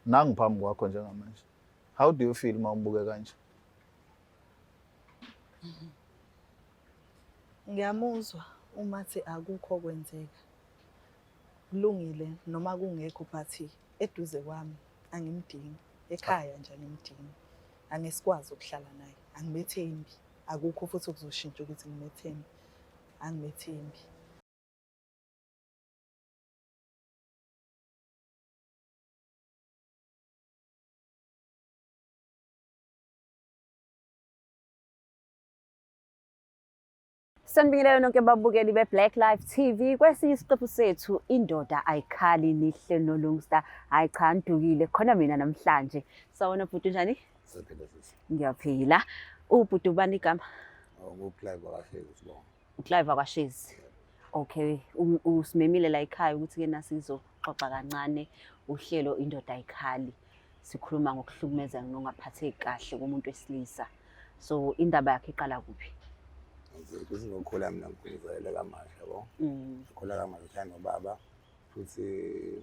nangiphambi kwakho njengamanje. How do you feel uma ubuke kanje? Ngiyamuzwa uma thi akukho kwenzeka. Kulungile noma kungekho but eduze kwami angimdingi. Ekhaya nje angimdingi. Angesikwazi ukuhlala naye. Angimethembi. Akukho futhi okuzoshintsha ukuthi ngimethembe. Angimethembi. Sanibingelela nonke babukeli beBlack Life TV. Kwesinye isiqephu sethu indoda ayikhali nihle noLungstar. Hayi cha ngidukile khona mina namhlanje. Sawona bhuti njani? Siyaphila sisi. Ngiyaphila. Ubhuti ubani igama? Uclive akashezi sibonga. uClive akashezi. Okay, usimemile la ekhaya ukuthi ke nasizoxoxa kancane uhlelo indoda ayikhali. Sikhuluma ngokuhlukumeza nokungaphatheki kahle komuntu wesilisa. So indaba yakhe iqala kuphi? Futhi ngokukhula mina ngikuzele kamasha yabo. Ngikhula kamasha ekhaya nobaba futhi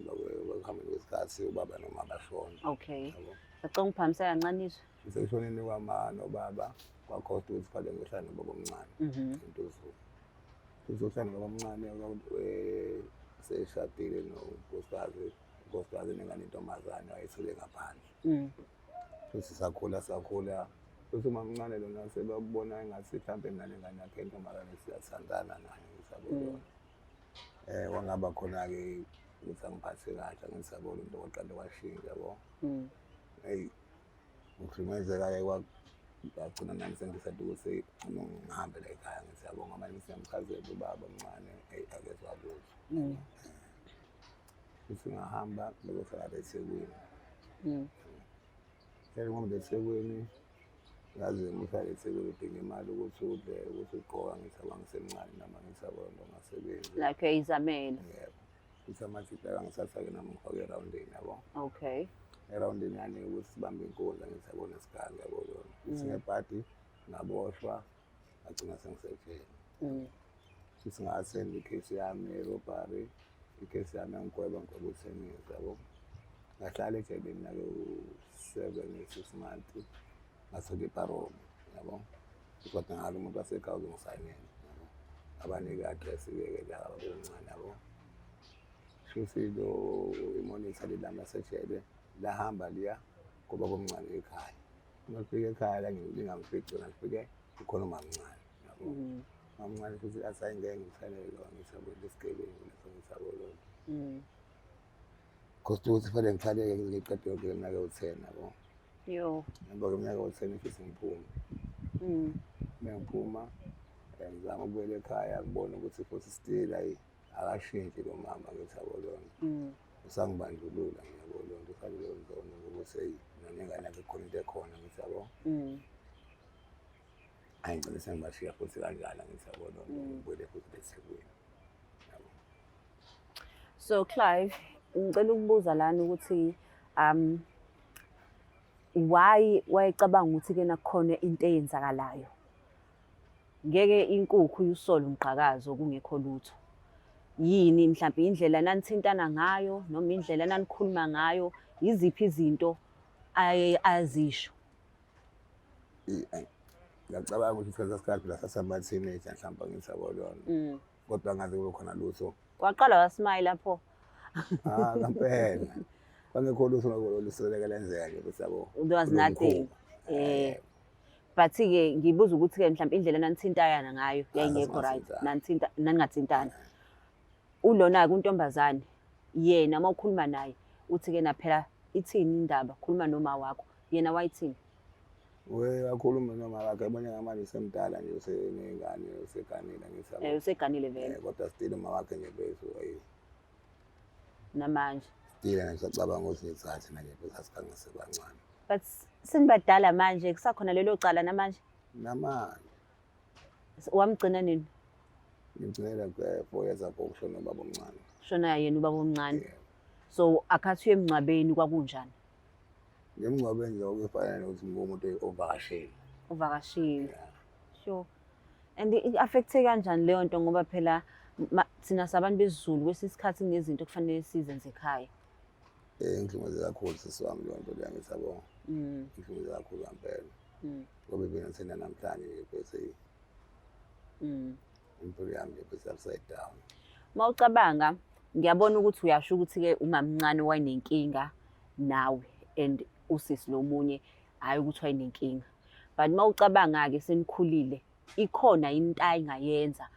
ngokuhamba kwesikhathi ubaba noma bashona. Okay. Ngicela ungiphakamise kancane izwi. Seshonini kwama nobaba kwakhosta ukuthi phela ngihlala nobaba omncane. Into uzulu. Futhi uhlala nobaba omncane seshadile nonkosikazi nengane intombazane wayethule ngaphandle. Futhi sakhula futhi uma mncane lona sebabona engathi mhlambe nale ngane yakhe intombazane siyathandana naye ngisabona. Wangaba khona ke ukuthi angiphathe kahle ngisabona into oqale washinga yabo. Hey ukuhlukumezeka kwagcina nami sengisathi ukuthi ngihambe la ekhaya ngisabonga manje siyamchazela ubaba omncane akezwa lutho. Futhi ngahamba bekusala eThekwini. Ngoba eThekwini ngaze ngihlale eThekwini udinga imali ukuthi udle ukuthi uqoka ngisaba ngisemncane nama ngisabona nongasebenzi. Like uyizamele. Yebo. Futhi amathipha ngisathatha ke nami ngifake eroundini yabo. Okay. Eroundini yani ukuthi sibambe inkundla ngisabona isikanga yabo lona. Singebhadi ngaboshwa agcina sengisejele. Futhi ngathenda icase yami erobbery, icase yami ngigweba uthengisa yabo. Ngahlala ejeleni nalo 6 months. Ngasoke parole yabo. Kodwa ngalo umuntu wasekhaya uzongisayinela yabo. Abanike address ke la abancane yabo. Futhi lo imonisa lelama sejele lahamba liya kuba bomncane ekhaya. Uma ufika ekhaya la ngingamfici ngifike ukhona umamncane yabo. Umamncane futhi asayingeke ngithelele lo ngisabona isigebengu leso ngisabona. Koste ukuthi fanele ngithaleke ngiqede yonke iminyaka u10 yabo. Yo. Ngoba iminyaka u10 futhi ngiphuma. Ngiphuma ngizama ukubuyela ekhaya ngibona ukuthi futhi still akashintshi lo mama ngisabona. Usangibandlulula ngiyabona ukuthi ufanele ngizona ukuthi nonengane yakhe khona into ekhona ngisabo. Ayingcela sengibashiya futhi kanjalo ngisabona ngibuyele futhi eThekwini. Yabo. So Clive, ngicela ukubuza lana ukuthi why wayecabanga ukuthi ke nakukhona into eyenzakalayo? Ngeke inkukhu uyusole umqhakazo kungekho lutho. Yini mhlawumbe indlela nanithintana ngayo noma indlela nanikhuluma ngayo, iziphi izinto azisho? Ngiyacabanga ukuthi isikhathi sesikhathi la sasama teenager mhlawumbe ngisabona. Kodwa ngaze kube khona lutho. Waqala wasmile lapho. Ngempela. Kwangekho lutho ngolusoleka lenzeka nje besabo. There was nothing. But ke ngibuza ukuthi ke mhlawumbe indlela nanithintana ngayo yayingekho right. Nangathintana. Ulona kuntombazane yena mawukhuluma naye uthi ke naphela ithini indaba khuluma noma wakho yena wayithini? Wakhuluma noma wakhe ebona ngamanje semdala nje usenengane useganile ngisabo. Useganile vele. Kodwa still uma wakhe nje bezo namanje. Still ngisacabanga ukuthi ngithathe nje besasikanga sebancane. But sinibadala manje kusakhona lelo cala namanje? Namanje. Wamgcina nini? Ngimgcinela 4 years ago kushona ubaba omncane. Shona yena ubaba omncane. So akhathi emncwabeni kwakunjani? Ngemncwabeni nje okufanele ukuthi ngumuntu ovakashile. Uvakashile. Sure. And i-affecte kanjani leyo nto ngoba phela thina sabantu besiZulu kwesisikhathi kunezinto kufanele sizenze ekhaya. Ngihlukumeze kakhulu sisi wami leyo nto leyo ngithi yabo. Ngihlukumeze kakhulu ngempela. Ngoba ibina thina namhlanje bese impilo yami bese upside down. Mawucabanga ngiyabona ukuthi uyasho ukuthi-ke umamncane wayenenkinga nawe and usisi lomunye hhayi ukuthi wayenenkinga. But mawucabanga-ke senikhulile ikhona yini into ayingayenza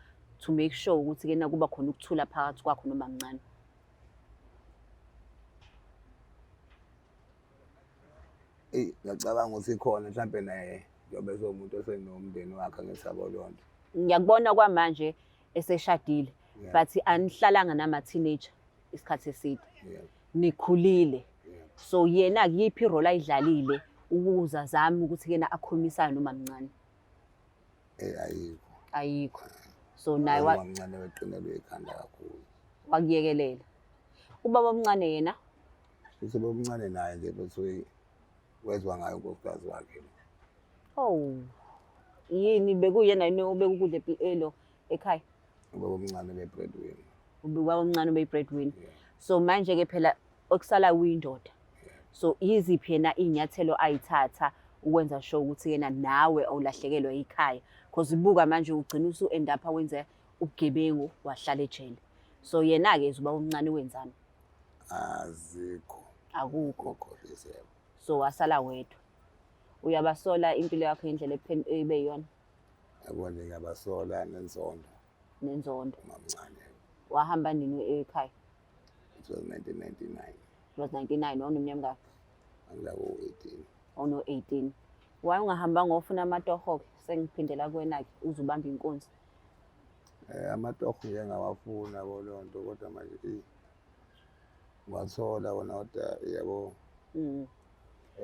to make sure ukuthi-ke kuba khona ukuthula phakathi kwakho nomamncane? Ngiyacabanga ukuthi ikhona mhlampe naye njengoba esewumuntu osenomndeni wakhe angithi yabo leyo nto. Ngiyakubona kwamanje eseshadile but anihlalanga nama-teenager isikhathi eside. Nikhulile. So yena kuyiphi irole ayidlalile ukuze azame ukuthi-ke akhulumisane nomamncane? Ayikho. Ayikho. So naye umamncane weqinelwe ikhanda kakhulu. Wakuyekelela. Ubaba omncane yena? Ubaba omncane naye nje bese wezwa ngayo unkosikazi wakhe. Oh. Yini bekuyena yini obekukudla empilo ekhaya? Ubaba omncane be-breadwinner. Ubaba omncane be-breadwinner. So manje-ke phela okusala uyindoda. So yiziphi yena iy'nyathelo ayithatha ukwenza sure ukuthi yena nawe awulahlekelwa ikhaya? Because ibuka manje ugcina usu-end up wenze ubugebengu wahlala ejele. So yena-ke ubaba omncane wenzani? Azikho. Akukho. Yebo. So wasala wedwa. Uyabasola impilo yakho ngendlela ebe yiyona? Yabo nje ngiyabasola nenzondo. Nenzondo. Umamncane. Wahamba nini ekhaya? It was 1999. It was 99, wawunomnyaka mngaki? Angila ku-18. Ono-18. Wayengahambanga ofuna amatoho-ke sengiphindela kuwena-ke uze ubambe inkunzi? Amatoho ngike ngawafuna yabo leyo nto kodwa manje wathola wona kodwa yabo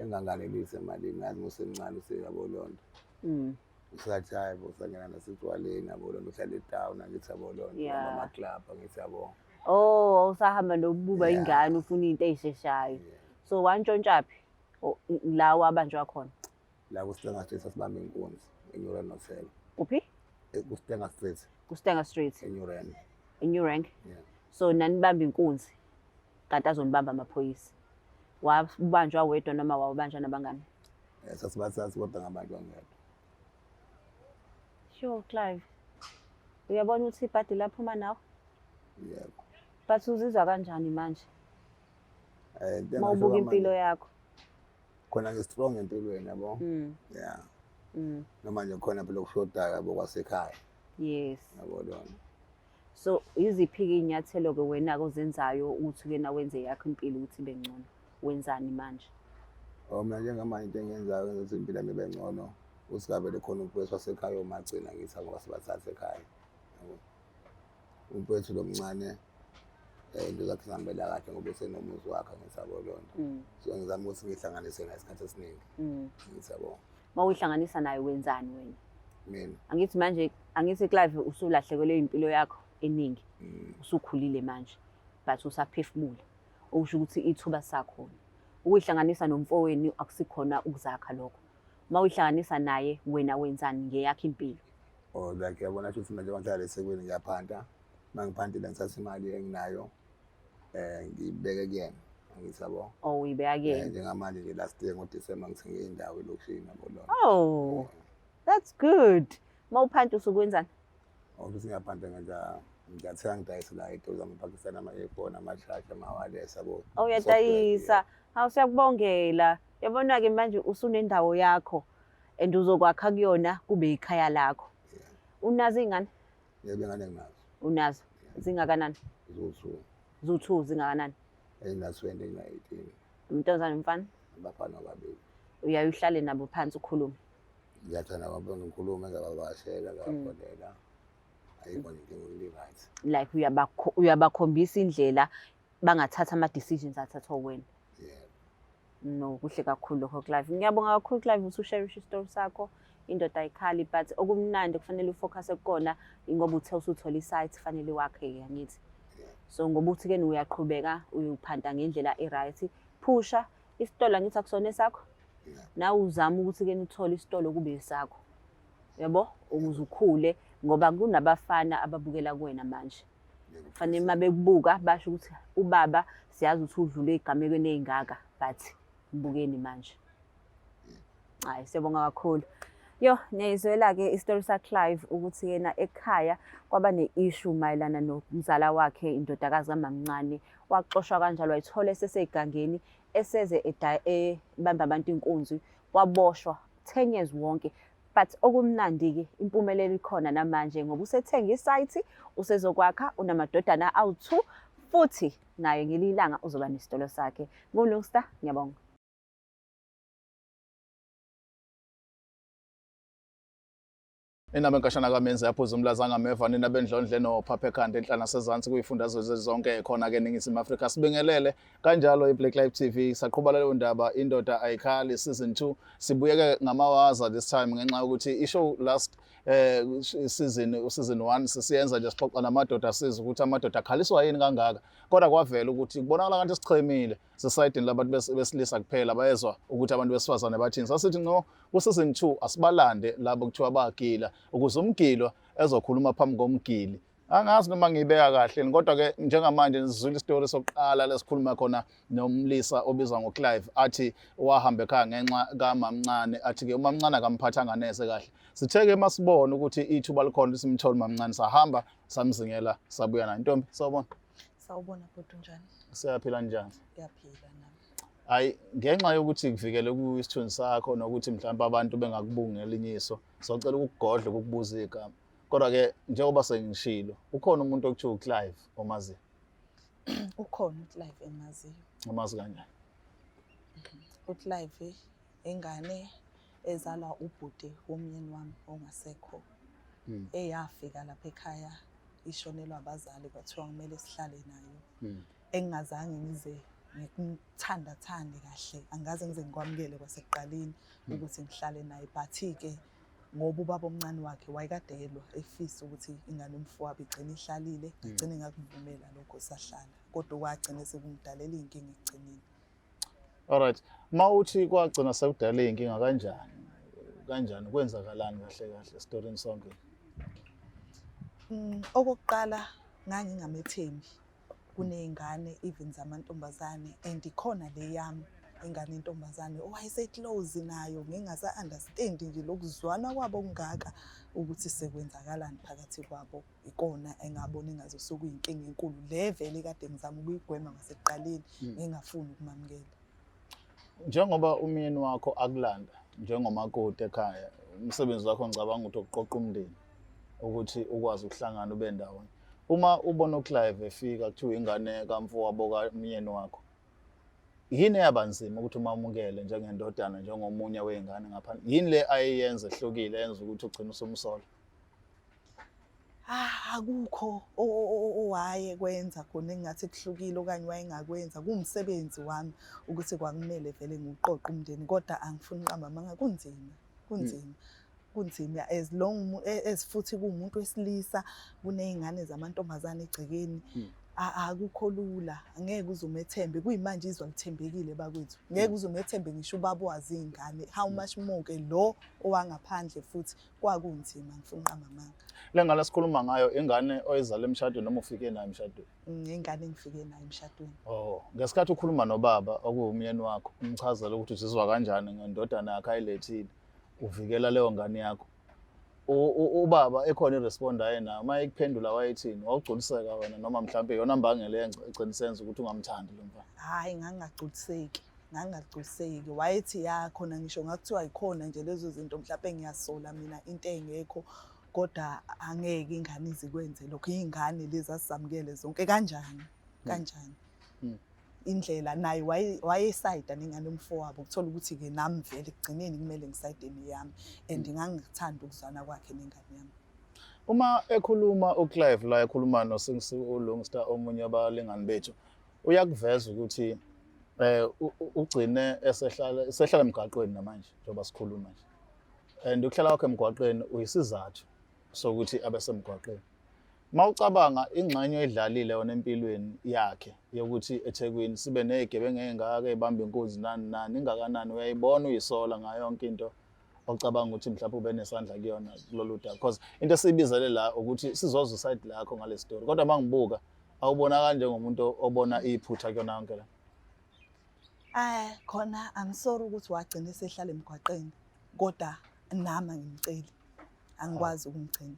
enganganelisi emalini ngathi musemncane useyabo leyo nto. Usathi hayi bo sangena nasetswaleni yabo leyo nto uhlala etown angithi yabo leyo nto ama-club angithi yabo. Oh, usahamba nokubuka ingane ufuna into ey'sheshayo. So wantshontshaphi la wabanjwa khona? La kuStenga Street sasibamba inkunzi eNeuren Hotel. Kuphi? KuStenga Street. KuStenga Street. eNeuren. eNeuren. Yeah. So nanibamba inkunzi kanti azonibamba amaphoyisa. Wabanjwa wedwa noma wabanjwa nabangani? Sasibathathu kodwa ngabanjwa ngedwa. Sure, Clive. Uyabona ukuthi ibhadi laphuma nawe? Yebo. But uzizwa kanjani manje? Mawubuka impilo yakho. Khona ngi-strong empilweni yabo. Yeah. Noma nje khona phela ukushoda yabo kwasekhaya. Yes. Yabo leyo. So iziphi-ke iy'nyathelo-ke wena-ke ozenzayo ukuthi-ke na wenze yakho impilo ukuthi ibe ngcono? Wenzani manje? Mina njengamanje into engiyenzayo ngenza ukuthi impilo yami ibe ngcono. Usikabele khona umfowethu wasekhaya omagcina ngithi ngoba sibathathe ekhaya. Umfowethu lo mncane into zakhe zihambela kahle ngoba usenomuzi wakhe ngithi yabo leyo nto. So ngizama ukuthi ngihlanganise naye isikhathi esiningi. Ngithi yabo. Mawuyihlanganisa naye wenzani wena? Mina. Angithi manje, angithi Clive usulahlekelwe impilo yakho eningi. Usukhulile manje but usaphefumula. Okusho ukuthi ithuba sakhona. Ukuyihlanganisa nomfowenu akusikhona ukuzakha lokho. Mawuyihlanganisa naye wena wenzani ngeyakho impilo? Oh like yabona ukuthi manje ngihlala eSekwini ngiyaphanta. Mangiphantile ngithatha imali enginayo ngibeke kuyena angithi yabo. Oh uyibeka kuyena. Njengamanje nje last year ngoDisemba ngithenge indawo elokishini yabo lo. Oh. That's good. Mawuphanta usukwenzani? Ukuthi ngiyaphanta ngiyathenga ngidayisa la etoza amaPakistan ama-earphone ama-charger ama-wireless yabo. Oh uyadayisa. Hawu siyakubongela. Yabona-ke manje usunendawo yakho and uzokwakha kuyona kube ikhaya lakho. Unazo iy'ngane? Yebo ingane nginazo. Unazo? Zingakanani? Ziwu-2 zingakanani? Engina-20 engina-18. Umntazana umfana? Abafana ababili. Uyaye uhlale nabo phansi ukhulume? Ngiyathanda abantu ngikhulume ngababashela ngababonela. Ayikho nje into eli-right. Like uyabakhombisa indlela bangathatha ama-decisions athathwa wena. No, kuhle kakhulu lokho Clive. Ngiyabonga kakhulu Clive ukuthi usharishe isitori sakho. Indoda ayikhali but okumnandi kufanele ufocus kukona ingoba uthe usuthola isite fanele wakhe angithi. So ngoba uthi-ke uyaqhubeka uyophanda ngendlela e-right. Phusha isitolo angithi akusona esakho. Nawe uzama ukuthi-ke uthole isitolo kube esakho. Yabo? Ukuze ukhule ngoba kunabafana ababukela kuwena manje. Fanele uma bekubuka basho ukuthi ubaba siyazi ukuthi udlule ey'gamekweni ey'ngaka but mbukeni manje. Hayi siyabonga kakhulu. Yo niyayizwela-ke isitori saClive ukuthi yena ekhaya kwaba ne-issue mayelana nomzala wakhe indodakazi kaMamncane. Waxoshwa kanjalo wayithola esesey'gangeni eseze ebamba abantu inkunzi waboshwa 10 years wonke. But okumnandi-ke impumelelo ikhona namanje ngoba usethenga isayithi usezokwakha unamadodana awu-2 futhi naye ngelinye ilanga uzoba nesitolo sakhe. NguLungstar, ngiyabonga. Inaba enkashana kaMenzi yaphuza umlaza ngameva nina bendlondle nophaphe ekhanda enhlana sezantsi kuyifundazwe zonke khona ke eNingizimu Afrika. Sibingelele kanjalo iBlack Live TV saqhuba leyo ndaba indoda ayikhali season 2 sibuyeke ngamawaza this time ngenxa ukuthi ishow last season 1 sisiyenza nje sixoxa namadoda siza ukuthi amadoda akhaliswa yini kangaka kodwa kwavela ukuthi kubonakala kanti sichemile society labantu besilisa kuphela bayezwa ukuthi abantu besifazane bathini. Sasithi no ku season 2 asibalande labo kuthiwa bagila ukuze umgilo ezokhuluma phambi komgili. Angazi noma ngiyibeka kahle kodwa ke njengamanje sizwile isitori sokuqala lesikhuluma khona nomlisa obizwa ngoClive athi wahamba ekhaya ngenxa kaMamncane athi ke uMamncane akamphathanga neze kahle. Sitheke masibona ukuthi ithuba likhona simthola uMamncane sahamba samzingela sabuya nayo. Ntombi sawubona. Sawubona bhuti njani? Siyaphila njani? Ngiyaphila nami. Hayi ngenxa yokuthi kuvikele kuyisithunzi sakho nokuthi mhlawumbe abantu bengakubungela inyiso socela ukukugodla ukukubuza igama. Kodwa ke njengoba sengishilo ukhona umuntu okuthiwa uClive omaziyo. Ukhona uClive emaziyo. Umazi kanjani? uClive ingane ezalwa ubhuti womyeni wami ongasekho. Eyafika lapha ekhaya ishonelwa abazali kwathiwa kumele sihlale nayo. Engingazange ngize ngikuthanda kahle angaze ngize ngikwamukele kwasekuqaleni ukuthi ngihlale naye but-ke ngoba ubaba omncane wakhe wayekadelwa efisa ukuthi ingane umfowabo igcine ihlalile agcine ngakuvumela lokho sahlala kodwa kwagcina sekungidalela inkinga ekugcineni. Alright, mawuthi kwagcina sekudala inkinga kanjani kwenzakalani kahle storyini sonke? Okokuqala ngangingamethembi kuney'ngane even zamantombazane and ikhona le yami ingane intombazane owayeseclose nayo ngingasa-understand nje lokuzwana kwabo kungaka ukuthi sekwenzakalani phakathi kwabo. Ikona engabona engaze sokuyinkinga enkulu le vele kade ngizama ukuyigwema ngasekuqaleni ngingafuni ukumamukela. Njengoba umyeni wakho akulanda njengomakoti ekhaya umsebenzi wakho ngicabanga ukuthi ukuqoqa umndeni ukuthi ukwazi ukuhlangana ube ndawonye. Uma ubona uClive efika kuthiwa ingane kamfowabo kamyeni wakho yini yabanzima ukuthi umamukele njengendodana njengomunye weingane ngaphandle yini le ayenze ehlukile yenza ukuthi ugcine usumsola? Akukho owaye kwenza khona engathi kuhlukile okanye wayengakwenza kumsebenzi wami ukuthi kwakumele vele ngiqoqe umndeni kodwa angifuni uqamba amanga kunzima as long as futhi kuwumuntu wesilisa kuney'ngane zamantombazane egcekeni akukho lula angeke uze umethembe kuyimanje izwe lithembekile bakwethu ngeke uze umethembe ngisho ubaba wazi ingane how much more ke lo owangaphandle futhi kwakunzima ngifuna uqamba amanga. Le ngane sikhuluma ngayo ingane oyizala emshadweni noma ufike nayo emshadweni? Ingane engifike nayo emshadweni. Oh, ngesikhathi ukhuluma nobaba okuwumyeni wakho umchazela ukuthi uzizwa kanjani ngendodana yakhe ayilethile uvikela leyo ngane yakho. Ubaba ekhona irespondayo nayo uma ikuphendula wayethini wawugculiseka wena noma mhlawumbe yona mbangele egcinisenza ukuthi ungamthandi lo mfana? Hayi ngangagculiseki wayethi khona ngisho ngakuthiwa ikhona nje lezo zinto mhlawumbe ngiyasola mina into engekho kodwa angeke ingane izikwenze lokho ingane lezi asizamukele zonke kanjani indlela naye wayesayida nengane umfowabo ukuthola ukuthi ke nami vele ekugcineni kumele ngisayideni yami and ngangikuthanda ukuzwana kwakhe nengane yami. Uma ekhuluma uClive la ekhuluma noLungstar omunye abalingani bethu uyakuveza ukuthi ugcine esehlala emgaqweni namanje njengoba sikhuluma nje and ukuhlala kwakhe emgaqweni uyisizathu sokuthi abe semgaqweni. Mawucabanga ingxenye edlalile yona empilweni yakhe yokuthi eThekwini sibe nezigebengu engaka ezibamba inkunzi nani ingakanani uyayibona uyisola ngayo yonke into ocabanga ukuthi mhlawumbe ube nesandla kuyona kulolu daba because into esibizele la ukuthi sizozwa side lakho ngale story kodwa mangibuka awubona kanje ngomuntu obona iphutha kuyona yonke la. Khona I'm sorry ukuthi wagcina esehlala emgwaqeni kodwa nama ngimceli angikwazi ukumgcina.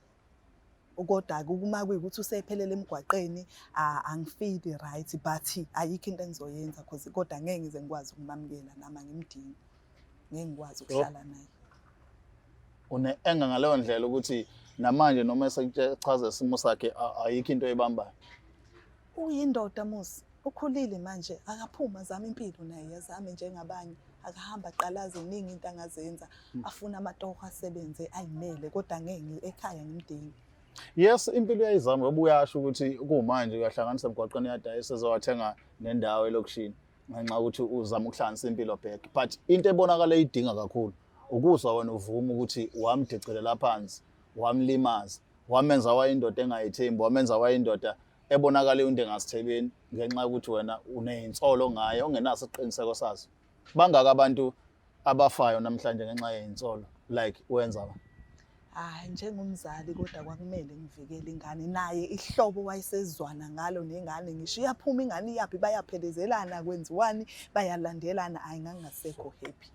Kodwa kuma kuyikuthi usephelele emgwaqeni angifeel right but ayikho into engizoyenza because kodwa ngeke ngize ngikwazi ukumamukela nama ngimdingi. Ngeke ngikwazi ukuhlala naye. Une enga ngaleyo ndlela ukuthi namanje noma esechaza isimo sakhe ayikho into ebambayo. Uyindoda Musi, ukhulile manje akaphuma zama impilo naye yazame njengabanye akahamba aqalaze iningi into angazenza afuna amatoho asebenze ayimele kodwa ngeke ekhaya ngimdingi. Yes, impilo yayizama ngoba uyasho ukuthi kumanje uyahlanganisa emgwaqeni yadayisa ezowathenga nendawo elokushini ngenxa ukuthi uzama ukuhlanganisa impilo back but into ebonakala idinga kakhulu ukuzwa wena uvuma ukuthi wamdicilela phansi wamlimaza wamenza wayindoda engayithembi wamenza wayindoda ebonakala into engasithebeni ngenxa ukuthi wena uneyintsolo ngaye ongenaso isiqiniseko sazo. Bangaka abantu abafayo namhlanje ngenxa yeyinsolo like wenza ba njengomzali kodwa kwakumele ngivikele ingane naye ihlobo wayesezwana ngalo nengane ngisho iyaphuma ingane iyapi bayaphelezelana kwenziwani bayalandelana ayingangasekho happy.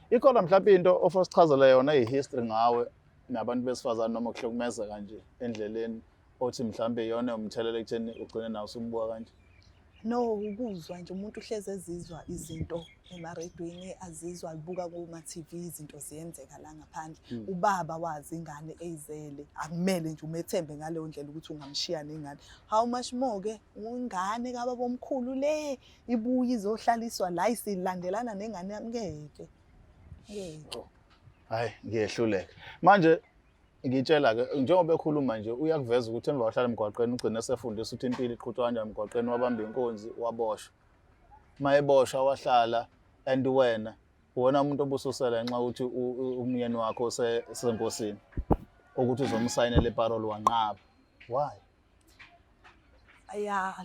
Ikhona mhlawumbe into ofosichazela yona ihistory ngawe nabantu besifazane noma kuhlukumeza kanje endleleni othi mhlawumbe yona umthelele ekutheni ugcine nawo usumbuka kanje. No, ukuzwa nje umuntu uhleze ezizwa izinto emaredweni azizwa abuka kuma TV izinto ziyenzeka la ngaphandle. Ubaba wazi ingane eyizele akumele nje umethembe ngaleyo ndlela ukuthi ungamshiya nengane. How much more ke ungane kababa omkhulu le ibuye izohlaliswa la isilandelana nengane yami ngeke. Hayi ngiyehluleka. Manje ngitshela ke njengoba ekhuluma nje uyakuveza ukuthi emva wahlala emgwaqeni ugcine esefundisa ukuthi impilo iqhutshwa kanjani emgwaqeni wabamba inkonzi waboshwa. Mayeboshwa wahlala and wena umuntu obususela ngenxa ukuthi umyeni wakho senkosini ukuthi uzomsayinela iparole wanqaba. Why?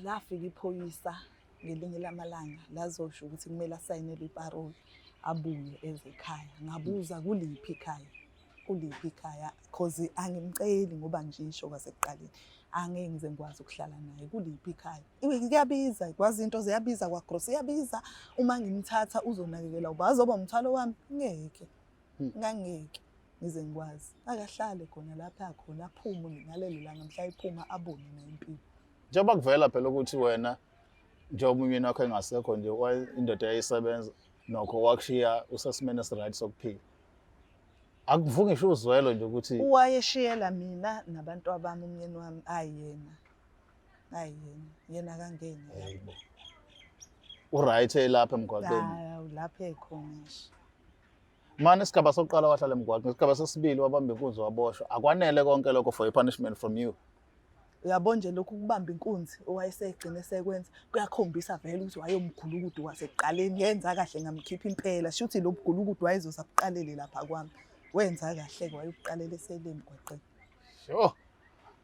Lafika iphoyisa ngelinye lamalanga lazosho ukuthi kumele asayinele iparole abuye ezekhaya. Ngabuza kuliphi ikhaya because angimceli ngoba ngisho kwasekuqaleni angeke ngize ngikwazi ukuhlala naye kuliphi ikhaya. Kuyabiza kwazi into ziyabiza kwa gross iyabiza uma ngimthatha uzonakekela ubazoba umthwalo wami ngeke ngize ngikwazi akahlale khona lapha khona aphume ngalelo langa mhla iphuma abone nempilo. Njengoba kuvela phela ukuthi wena njengoba umyeni wakho engasekho nje indoda yayisebenza nokho wakushiya usesimene esiright sokuphila. Akuvuki ngisho uzwelo nje ukuthi wayeshiyela mina nabantu abami umyeni wami yena kangeni yebo uright lapha emgwaqeni lapha ekhona nje manje isigaba sokuqala wahlala emgwaqeni isigaba sesibili wabamba inkunzi waboshwa akwanele konke lokho for a punishment from you. Uyabona nje lokhu kubamba inkunzi owayesegcina sekwenza kuyakhombisa vele ukuthi wayomgulukudu wasekuqaleni yenza kahle ngamkhipha impela shuthi lo bugulukudu wayezoza buqalele lapha kwami. Wenza kahle ke wayokuqalela eselemgwaqeni. Sho.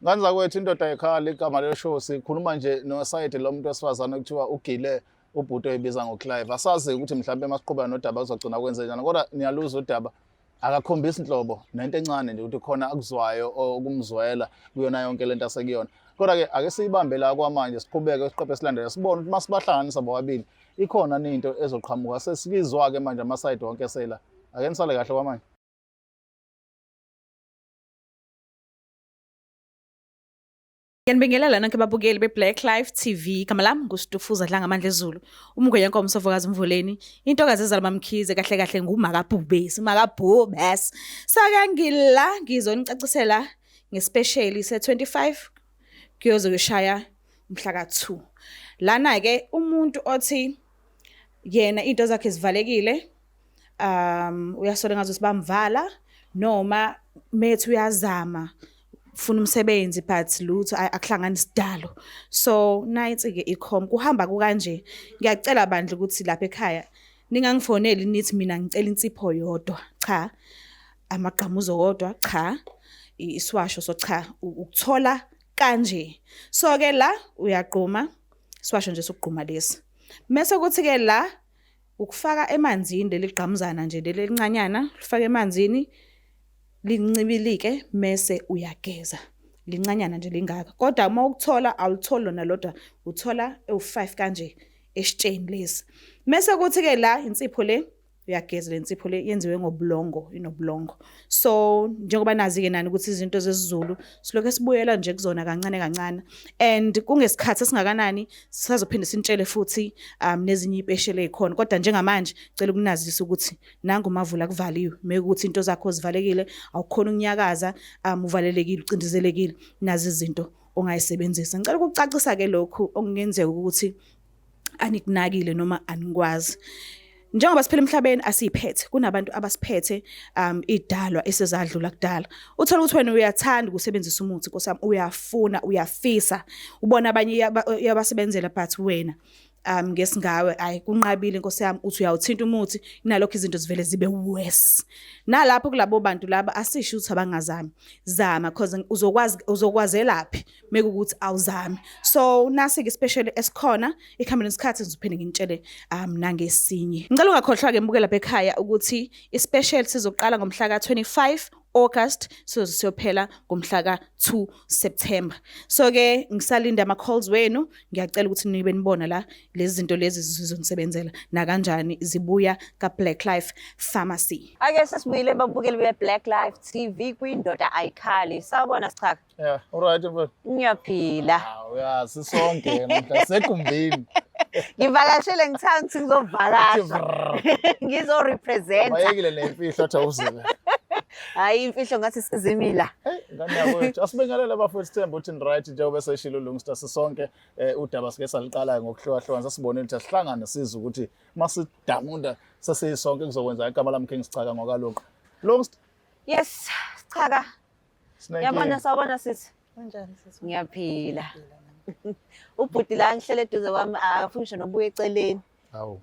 Nganza kwethu indoda ekhaya igama le show sikhuluma nje no side lo muntu wesifazana kuthiwa ugile ubhuti oyibiza ngoClive. Asazi ukuthi mhlawumbe masiqhubeka nodaba uzogcina kwenze njani kodwa niyaluza udaba akakhombisa inhlobo nento encane nje ukuthi khona akuzwayo okumzwela kuyona yonke lento asekuyona. Kodwa ke ake siyibambe la kwamanje siqhubeke isiqephe silandela sibone ukuthi masibahlanganisa bobabili ikhona into ezoqhamuka sesikizwa ke manje ama side wonke sela. Ake nisale kahle kwamanje. Ngiyanibingelela nonke ababukeli beBlack Life TV. Igama lami nguStufuza Dlangamandla Zulu. Umngweyenkomo Msofokazi Mvuleni. Intokazi ezalwa Mamkhize kahle kahle nguMakabhubesi, Makabhubesi. Saka ngila ngizonicacisela ngespecial se25 kuyozoshaya umhla ka2. Lana ke umuntu othi yena into zakhe zivalekile uyasola ngazo sibamvala noma methu uyazama ufuna umsebenzi but lutho akuhlangana isidalo. So night ke icom kuhamba kanje. Ngiyacela bandla ukuthi lapha ekhaya ningangifoneli nithi mina ngicela insipho yodwa. Cha. Amagqamuzo wodwa cha. Iswasho so cha ukuthola kanje. So ke la uyagquma iswasho nje sokugquma lesi. Mase kuthi ke la ukufaka emanzini leli gqamuzana nje leli elincanyana, lifake emanzini lincibilike mese uyageza. Lincanyana nje lingaka. Kodwa uma ukuthola awulitholi lona lodwa, uthola u5 kanje esitsheni lesi. Mese kuthi ke la insipho le uyageza le nsipho le yenziwe ngobulongo, inobulongo. So njengoba nazi ke nani ukuthi izinto zesiZulu silokho esibuyela nje kuzona kancane kancane, and kungesikhathi esingakanani sisazophinde sintshele futhi nezinye ipeshele ezikhona. Kodwa njengamanje cela ukunazisa ukuthi nangu mavula kuvaliwe, mekuthi into zakho zivalekile, awukhona ukunyakaza, uvalelekile, ucindezelekile, nazi izinto ongayisebenzisa. Ngicela ukucacisa ke lokhu okungenzeka ukuthi anikunakile noma anikwazi. Njengoba siphila emhlabeni asiphethe, kunabantu abasiphethe idalwa esezadlula kudala. Uthola ukuthi wena uyathanda ukusebenzisa umuthi nkosami, uyafuna, uyafisa. Ubona abanye yabasebenzela but wena ngesingawe ayi kunqabile nkosi yami, uthi uyawuthinta umuthi inalokho izinto zivele zibe worse. Nalapho kulabo bantu laba asisho ukuthi abangazami, zama because uzokwazelaphi mekuthi awuzami. So nasi ke special esikhona ikhamba nesikhathi ngizophinde ngintshele nangesinye. Ngicela ungakhohlwa ke mbukela lapha ekhaya ukuthi ispecial sizoqala ngomhla ka-25 August siyophela ngomhla ka-2 September. So ke ngisalinda ama calls wenu, ngiyacela ukuthi nibe nibona la lezi zinto lezi zizonsebenzela na kanjani zibuya ka Black Life Pharmacy. Ake sesibuyile babukeli be Black Life TV kwindoda ayikhali. Sawubona Sichaka. Yeah, alright mfowethu. Ngiyaphila. Hawu sisonke namhla sekumbini. Ngivakashele ngithanda ukuthi ngizovakasha. Ngizorepresent. Bayekile nemfihlo athi awuzile. Hayi imfihlo ngathi sizimila. Ngani yakwethu asibingelele abafowethu Themba uthi right njengoba seshilo Longstar sisonke udaba sike saliqala ngokuhlukahluka sasibone ukuthi asihlangane siza ukuthi masidamunda sasisonke kuzokwenza igama lami King Sichaka ngokalokho. Longstar. Yes, Sichaka. Yabona sawubona sithi. Kanjani sisi? Ngiyaphila. Ubhuti la ngihlele eduze kwami akafungisho nobuye eceleni. Hawu.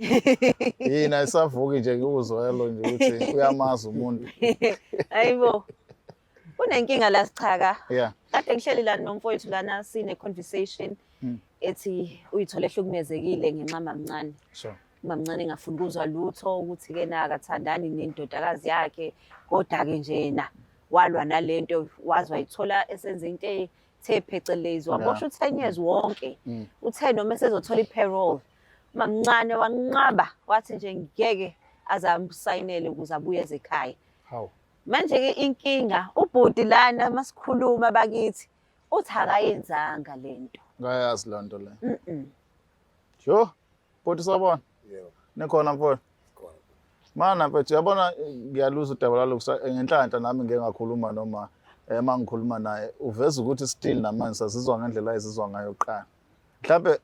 Yina isavuki nje ukuzwelo nje ukuthi uyamaza umuntu. Hayibo. Unenkinga la Sichaka. Yeah. Kade ngihleli la nomfowethu lana sine conversation ethi uyithole ehlukumezekile ngenxa mamncane. Sure. Mamncane engafuni ukuzwa lutho ukuthi ke na akathandani nendodakazi yakhe, kodwa ke nje yena walwa nalento wazi wayithola esenza into ethe phecelezi wabosha u10 years wonke. Uthe noma esezothola iparole mamncane wanqaba wathi nje ngeke azamsayinele ukuze abuye ekhaya. Hawu. Manje ke inkinga ubhuti lana masikhuluma bakithi uthi akayenzanga lento. Ngayazi lonto le. Jo, bhuti sabona. Yebo. Nikhona mfowethu. Khona. Mana mfethu uyabona ngiyaluza udaba lalokho ngenhlanhla nami ngeke ngakhuluma noma mangikhuluma naye uveza ukuthi still namanje sasizwa ngendlela ezizwa ngayo qala. Mhlawumbe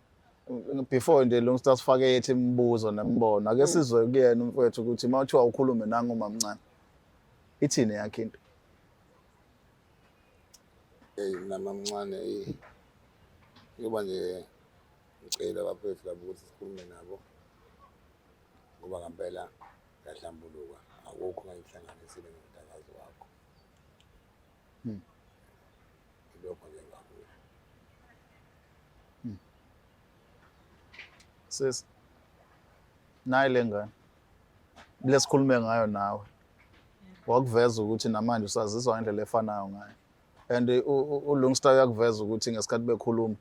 before nje Longstar sifake yethi imibuzo nemibono ake sizwe kuyena umfowethu ukuthi mawuthiwa ukhulume nangu mamncane ithini yakhe into namamncane yoba nje ngicela abafethu labo ukuthi sikhulume nabo ngoba ngempela yahlambuluka akukho ngayihlanganisile nodakazi wakho. Lokho nje ngakuyo. sis nayi lengane lesikhulume ngayo nawe wakuveza ukuthi namanje usazizwa ngendlela efanayo ngayo and uLongstar yakuveza ukuthi ngesikhathi bekhuluma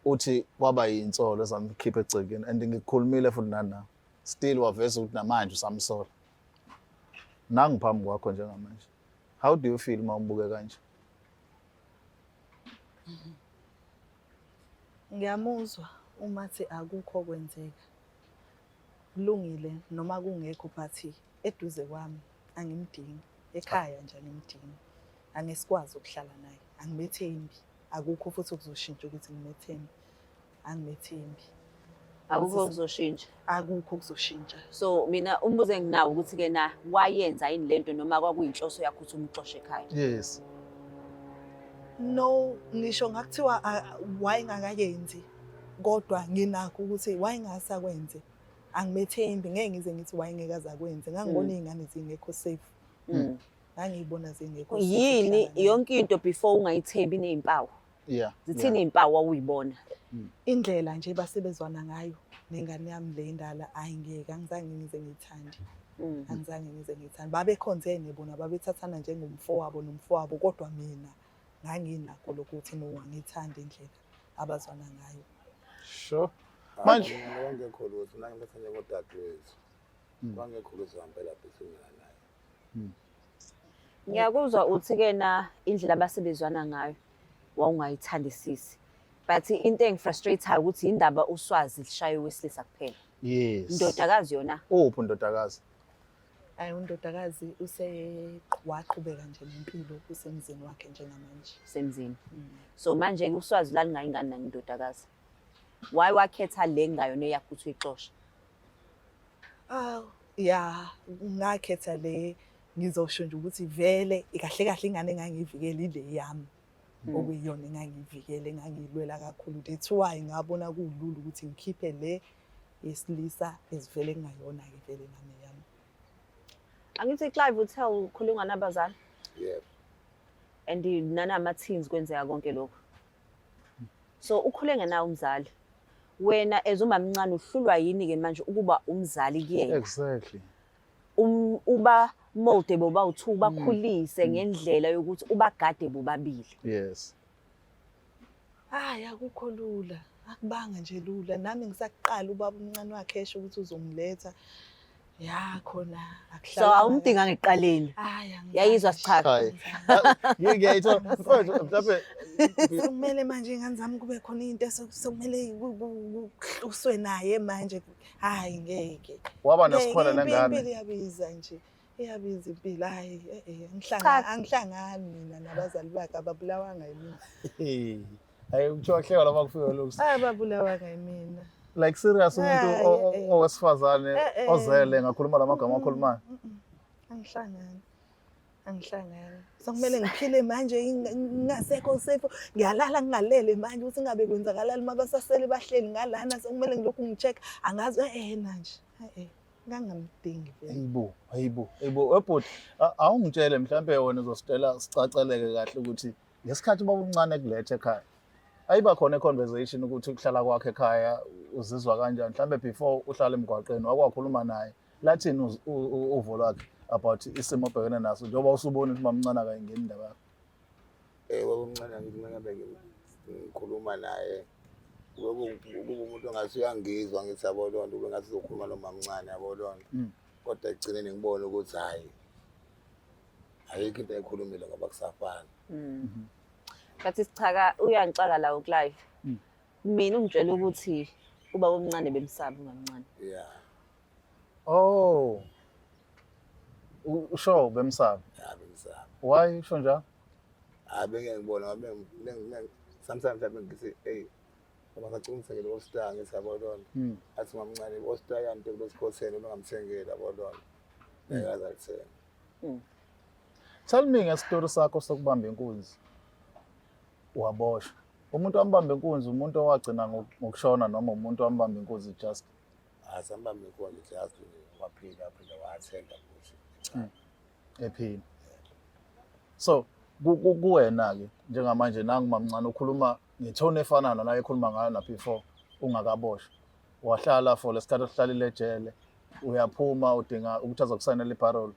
uthi kwaba yinsolo ezamkhipha egcekeni and ngikukhulumile futhi nana still waveza ukuthi namanje usamsola nangiphambi kwakho njengamanje. How do you feel mawubuke kanje? Ngiyamuzwa uma thi akukho kwenzeka. Kulungile noma kungekho but eduze kwami angimdingi, ekhaya nje angimdingi. Angesikwazi ukuhlala naye, angimethembi. Akukho futhi okuzoshintsha ukuthi ngimethembe. Angimethembi. Akukho okuzoshintsha. Akukho okuzoshintsha. So mina umbuzo enginawo ukuthi ke na wayenza yini lento noma kwakuyinhloso yakho ukuthi umxoshe ekhaya. Yes. No, ngisho ngakuthiwa wayengakayenzi kodwa nginakho ukuthi wayengasakwenze. Angimethembi ngeke ngize ngithi wayengekaza kwenze. Ngangibona izingane zingekho safe. Ngangiyibona zingekho safe. Yini yonke into before ungayithembi nezimpawu. Yeah. Zithini impawu awuyibona? Indlela nje basebezwana ngayo nengane yami le indala ayingeke angizange ngize ngiyithande. Angizange ngize ngiyithande. Babekhonzene bona babethathana njengomfowabo nomfowabo kodwa mina nganginakho lokuthi ngithande indlela abazwana ngayo. Sure. Manje wangekho lutho nangibethe njengodadewethu. Wangekho lutho ngempela bese naye. Ngiyakuzwa uthi-ke na indlela abasebezwana ngayo wawungayithandisisi. But into engifrustrate-ayo ukuthi indaba uswazi lishaye wesilisa kuphela. yes. Indodakazi yona. Uphi undodakazi? Hayi undodakazi waqhubeka nje nempilo usemzini wakhe njengamanje. Semzini. So manje uswazi lalingayingani nangindodakazi. Why wakhetha le ngayona eyakho uthi uyixosha? Yeah, ngakhetha le ngizosho nje ukuthi vele kahle kahle ingane engangivikela ile yami. Okuyiyona engangivikele engangilwela kakhulu. That's why ngabona kulula ukuthi ngikhiphe le yesilisa ezivele kungayona ke vele nami yami. Angithi Clive uthe ukhuluma nabazali? Yebo. And nanama-teens kwenzeka konke lokho. So ukhule ngenawo umzali. Wena ezumamncane uhlulwa yini ke manje ukuba umzali kuyena? Exactly. Uba mode boba u2 bakhulise ngendlela yokuthi ubagade bobabili. Yes. Hayi akukho lula. Akubanga nje lula. Nami ngisaqala ubaba umncane wakhe esho ukuthi uzongiletha. Ya khona akuhlala. So awumdinga ngeqaleni. Hayi Yayizwa sichaza. Hayi. Ngiyayithola. Mhlawumbe kumele manje ingane zami kube khona into sokumele uswe naye manje. Hayi ngeke. waba nesikhona nengane. Impilo iyabiza nje. Iyabiza impilo. Hayi angihlangani mina nabazali bakhe ababulawanga yimina. Hayi uthiwa hleka lama kufika lokho. Ababulawanga yimina. Like serious umuntu owesifazane ozele ngakhuluma lamagama akhulumayo. Angihlangani. Sokumele ngiphile manje ngingasekho safe. Ngiyalala ngingalele manje ukuthi ngabe kwenzakalala mabasasele bahleli ngalana sokumele ngilokhu ngicheck angazi nje. Ngangamdingi vele. Hayibo. Ebhuti awungitshele mhlambe wona uzositela sicaceleke kahle ukuthi ngesikhathi ubaba umncane kulethe ekhaya. Ayiba khona iconversation ukuthi ukuhlala kwakhe ekhaya uzizwa kanjani mhlambe before uhlala emgwaqeni wakwakhuluma naye. Lathini uvo lwakhe about isimo obhekene naso njengoba usubona ukuthi mamncane akayingeni indaba yakho. Baba umncane ngithi ngabe ngikhuluma naye. Kube umuntu ongase uyangizwa ngithi yabo lonto ube ngathi uzokhuluma nomamncane yabo lonto. Kodwa egcineni ngibona ukuthi hayi. Ayikho into ekhulumile ngoba kusafana. Kathi sichaka uyangixaka la uClive. Mina ungitshela ukuthi ubaba omncane bemsaba ungamncane. Yeah. Oh. Usho bemsaba. Yeah, bemsaba. Why usho njalo? Bengeke ngibona ngabe sometimes mhlawumbe ngithi hey ngoba ngacungise lo star ngisabo lonto. Athi mamncane lo star yanto kulosikhotheni longamthengela yabo lonto. Ngeke azalithenga. Tell me ngestory sakho sokubamba inkunzi. Waboshwa. Umuntu ambamba inkunzi umuntu owagcina ngokushona noma umuntu ambamba inkunzi just. Asambamba inkunzi just waphila wathenga futhi. Ephila. So kuwena ke njengamanje nangumamncane ukhuluma ngethone efanayo naye ekhuluma ngayo na before ungakaboshwa. Wahlala for lesikhathi ohlalile ejele. Uyaphuma udinga ukuthi azokusayinela iparole.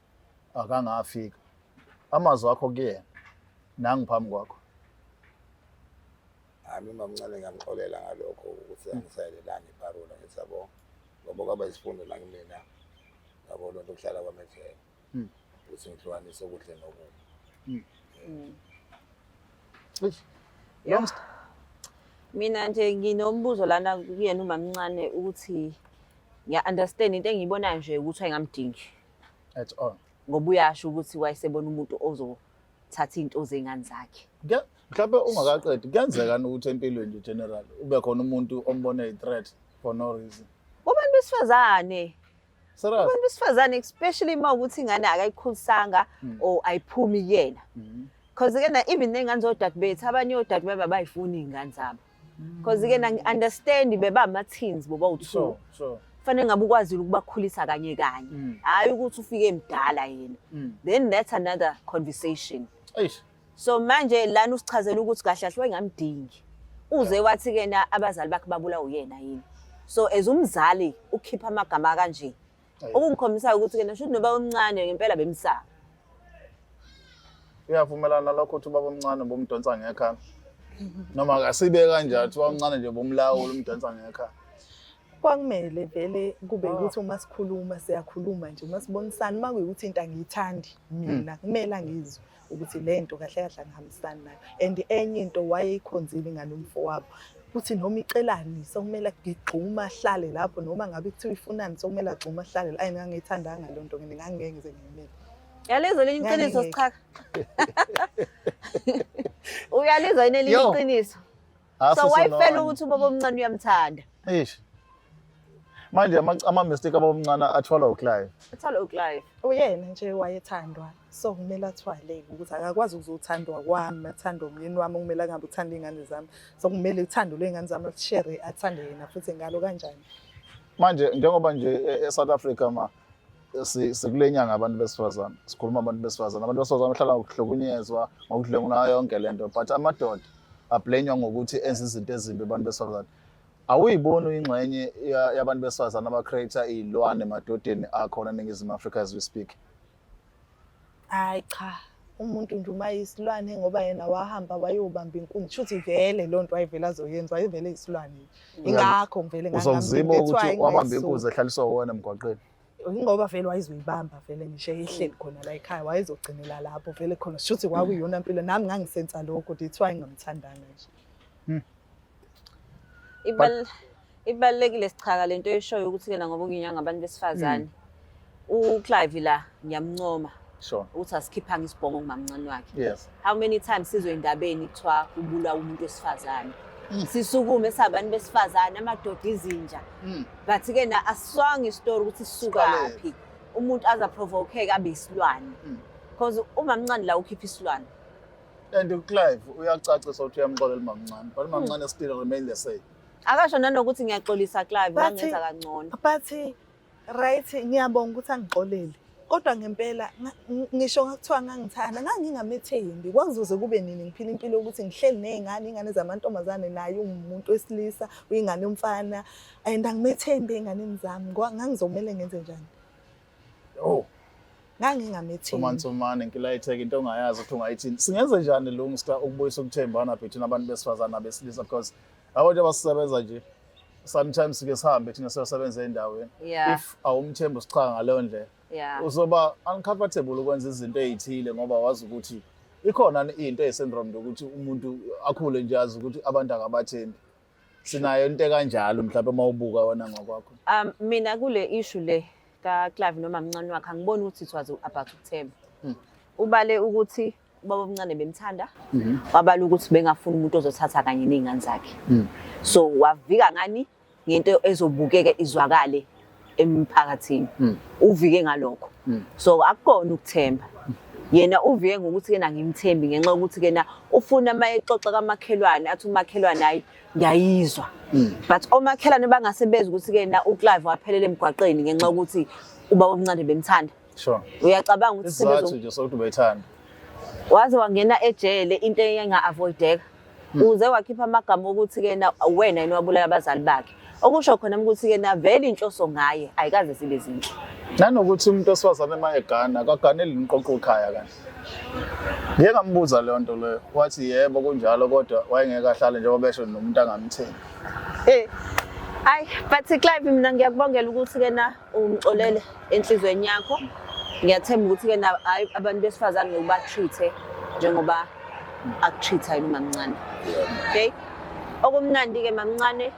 Akangafika. Amazwi akho kuyena nangiphambi kwakho. Mina mamncane ngiyamxolela ngalokho ukuthi angisayelelani iparole ngisabo ngoba kwaba isifundo la kimina yabo lonto okuhlala kwamethele. Ukuthi ngihlukanise okuhle nokubi. Mina nje nginombuzo lana kuyena umamncane ukuthi ngiya-understand into engiyibonayo nje ukuthi ayingamdingi. At all. Ngoba uyasho ukuthi wayesebona umuntu ozothatha into zengane zakhe. Mhlawumbe ungakaqedi kuyenzeka ukuthi empilweni nje general ube khona umuntu ombone i-threat for no reason. Kubantu besifazane. Serious? Kubantu besifazane especially uma ukuthi ingane akayikhulisanga or ayiphumi kuyena. Because again even nengane zodade bethu abanye odade bayifuna izingane zabo. Because again understand beba ama-teens boba u2. Sure. Fanele ngabe ukwazi ukubakhulisa kanye. Hayi ukuthi ufike emdala yena. Then that's another conversation. So manje lana usichazela ukuthi kahle kahle wayengamdingi. Uze wathi-ke na abazali bakhe babulawa uyena yini. So as umzali ukhipha amagama kanje. Okungikhombisa ukuthi-ke na shuthi noba omncane ngempela bemsaba. Uyavumelana nalokho ukuthi ubaba omncane bomdonsa ngekhaya? Noma akasibe kanjalo ukuthi ubaba omncane nje bomlawula umdonsa ngekhaya? Kwakumele vele kube ukuthi uma sikhuluma siyakhuluma nje uma sibonisana uma kuyukuthi into angiyithandi mina kumele angizwe ukuthi lento kahle kahle angihambisani nayo and enye into wayeyikhonzile ingane umfowabo ukuthi noma icelani sokumele ngigxuma ahlale lapho noma ngabe kuthiwa ifunani sokumele agxuma ahlale la ngangiyithandanga lo nto ngingangeke ngize ngimele Yalizwa lenye iqiniso sichaka. Uyalizwa yini lenye iqiniso? So wayifela ukuthi ubaba omncane uyamthanda. Eish. Manje ama-mistake abomncane athwala uClive. Athwala uClive. Uyena nje wayethandwa so kumele athwaleke ukuthi akakwazi ukuzothandwa kwami athandwa umyeni wami kumele angabe uthanda izingane zami so kumele uthando lwezingane zami ashare athande yena futhi ngalo kanjani. Manje njengoba nje eSouth Africa sikulenyanga abantu besifazane sikhuluma abantu besifazane bahlala ngokuhlukunyezwa ngokudlenguna yonke lento but amadoda ablenywa ngokuthi enza izinto ezimbi abantu besifazane. Awuyiboni ingxenye yabantu besifazane abacreator izilwane emadodeni akhona eNingizimu Afrika as we speak? Hayi cha umuntu nje uma yisilwane ngoba yena wahamba wayobamba inkunzi shuthi vele lonto wayevela azoyenza wayevele isilwane ingakho ngivele ngangizima ukuthi wabamba inkunzi ehlaliswa wona emgwaqeni ngoba vele wayizoyibamba vele ngisho ehleli khona la ekhaya wayezogcinela lapho vele khona shuthi kwakuyona impilo nami ngangisenza lokho ndithiwa ngingamthandanga nje Ibalekile sichaka lento eshoyo ukuthi ke ngoba nginyanga abantu besifazane uClive la ngiyamncoma sure uthi asikhiphanga isibhongo ngumamncane wakhe yes how many times sizwe indabeni kuthiwa kubulawa umuntu wesifazane sisukume sabantu besifazane amadoda izinja but ke na asiswanga istory ukuthi sisukaphi umuntu aza provokeka abe isilwane because umamncane la ukhipha isilwane and uClive uyacacisa ukuthi uyamxolela umamncane but umamncane still remain the same. Akasho nanokuthi ngiyaxolisa Clive ngangenza kangcono. But right ngiyabonga ukuthi angixolele. Kodwa ngempela ngisho ngakuthiwa ngangithanda ngangingamethembi kwakuzoze kube nini ngiphila impilo ukuthi ngihleli nezingane zamantombazane naye umuntu wesilisa uyingane yomfana and angimethembi enganeni zami ngangizomela ngenze njani. Oh ngangingamethembi. Somane ngilayitheke into ongayazi ukuthi ungayithini. Singenze njani lo ngista ukubuyisa ukuthembana between abantu besifazana nabesilisa because abantu abasebenza nje sometimes ke sihambe thina siyosebenza endaweni if awumthembu sichaka ngaleyo ndlela uzoba uncomfortable ukwenza izinto ezithile ngoba wazi ukuthi ikhona into esyndrome ukuthi umuntu akhule nje azi ukuthi abantu akabathembi sinayo into kanjalo mhlawumbe mawubuka wona ngokwakho. Mina kule issue le ka Clive noma mncane wakhe angiboni ukuthi it was about ukuthemba ubale ukuthi ubaba omncane bemthanda wabala ukuthi bengafuna umuntu ozothatha kanye nezingane zakhe so wavika ngani ngento ezobukeke izwakale emphakathini uvike ngalokho so akukona ukuthemba yena uvike ngokuthi kena ngimthembi ngenxa ukuthi kena ufuna mayexoxa kamakhelwane athi umakhelwane hayi ngiyayizwa but omakhelwane bangasebezi ukuthi kena uClive waphelele emgwaqeni ngenxa ukuthi ubaba omncane bemthanda sure uyacabanga ukuthi sebezo nje sokuthi ubethanda waze wangena ejele into enga avoideka uze wakhipha amagama ukuthi kena wena yini wabulala abazali bakhe okusho khona ukuthi kena vele inhloso ngaye ayikaze sibe zinhle nanokuthi umuntu osifazane emayeGhana akaganeli niqoqo ekhaya kanti ngeke ngambuza le nto leyo wathi yebo kunjalo kodwa wayengeke ahlale njengoba besho nomuntu angamthembi hayi but Clive mina ngiyakubongela ukuthi kena umxolele enhlizweni yakho ngiyathemba ukuthi kena hayi abantu besifazane ngoba treat njengoba akutreat yini mamncane okay okumnandi ke mamncane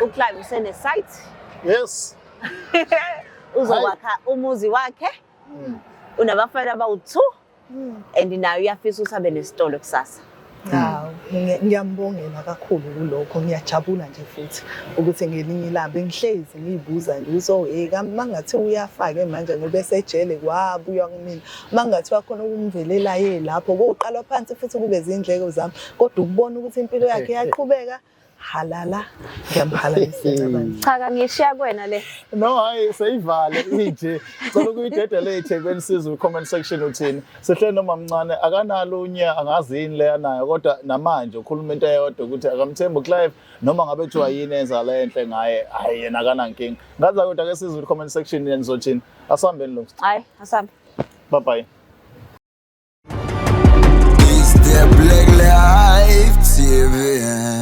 uClive usene site yes uzokwakha umuzi wakhe unabafana abawu2 and nayo uyafisa ukuthi abe nesitolo kusasa. Hawu ngiyambongela kakhulu kulokho ngiyajabula nje futhi ukuthi ngelinye ilanga ngihlezi ngiyibuza nje so mangathi uyafaka manje ngoba esejele kwabuya kumina mangathi wakhona ukumvelela lapho koqala phansi futhi kube izindleko zami kodwa ukubona ukuthi impilo yakhe iyaqhubeka halala ngiyamhalalisela manje. Cha ngishiya kuwena le. No hayi seyivale ije. Cela ukuyidedele eThekwini Sizwe comment section uthini. Sihle noma mncane akanalo unya angazi yini le nayo kodwa namanje ukhuluma into eyodwa ukuthi akamthembi uClive noma ngabe kuthiwa yini enza le enhle ngaye hayi yena akanankinga. Ngaza kodwa ke sizwe comment section yenizothini. Asambeni lo. Hayi asambe. Bye bye. It's the Black Life TV.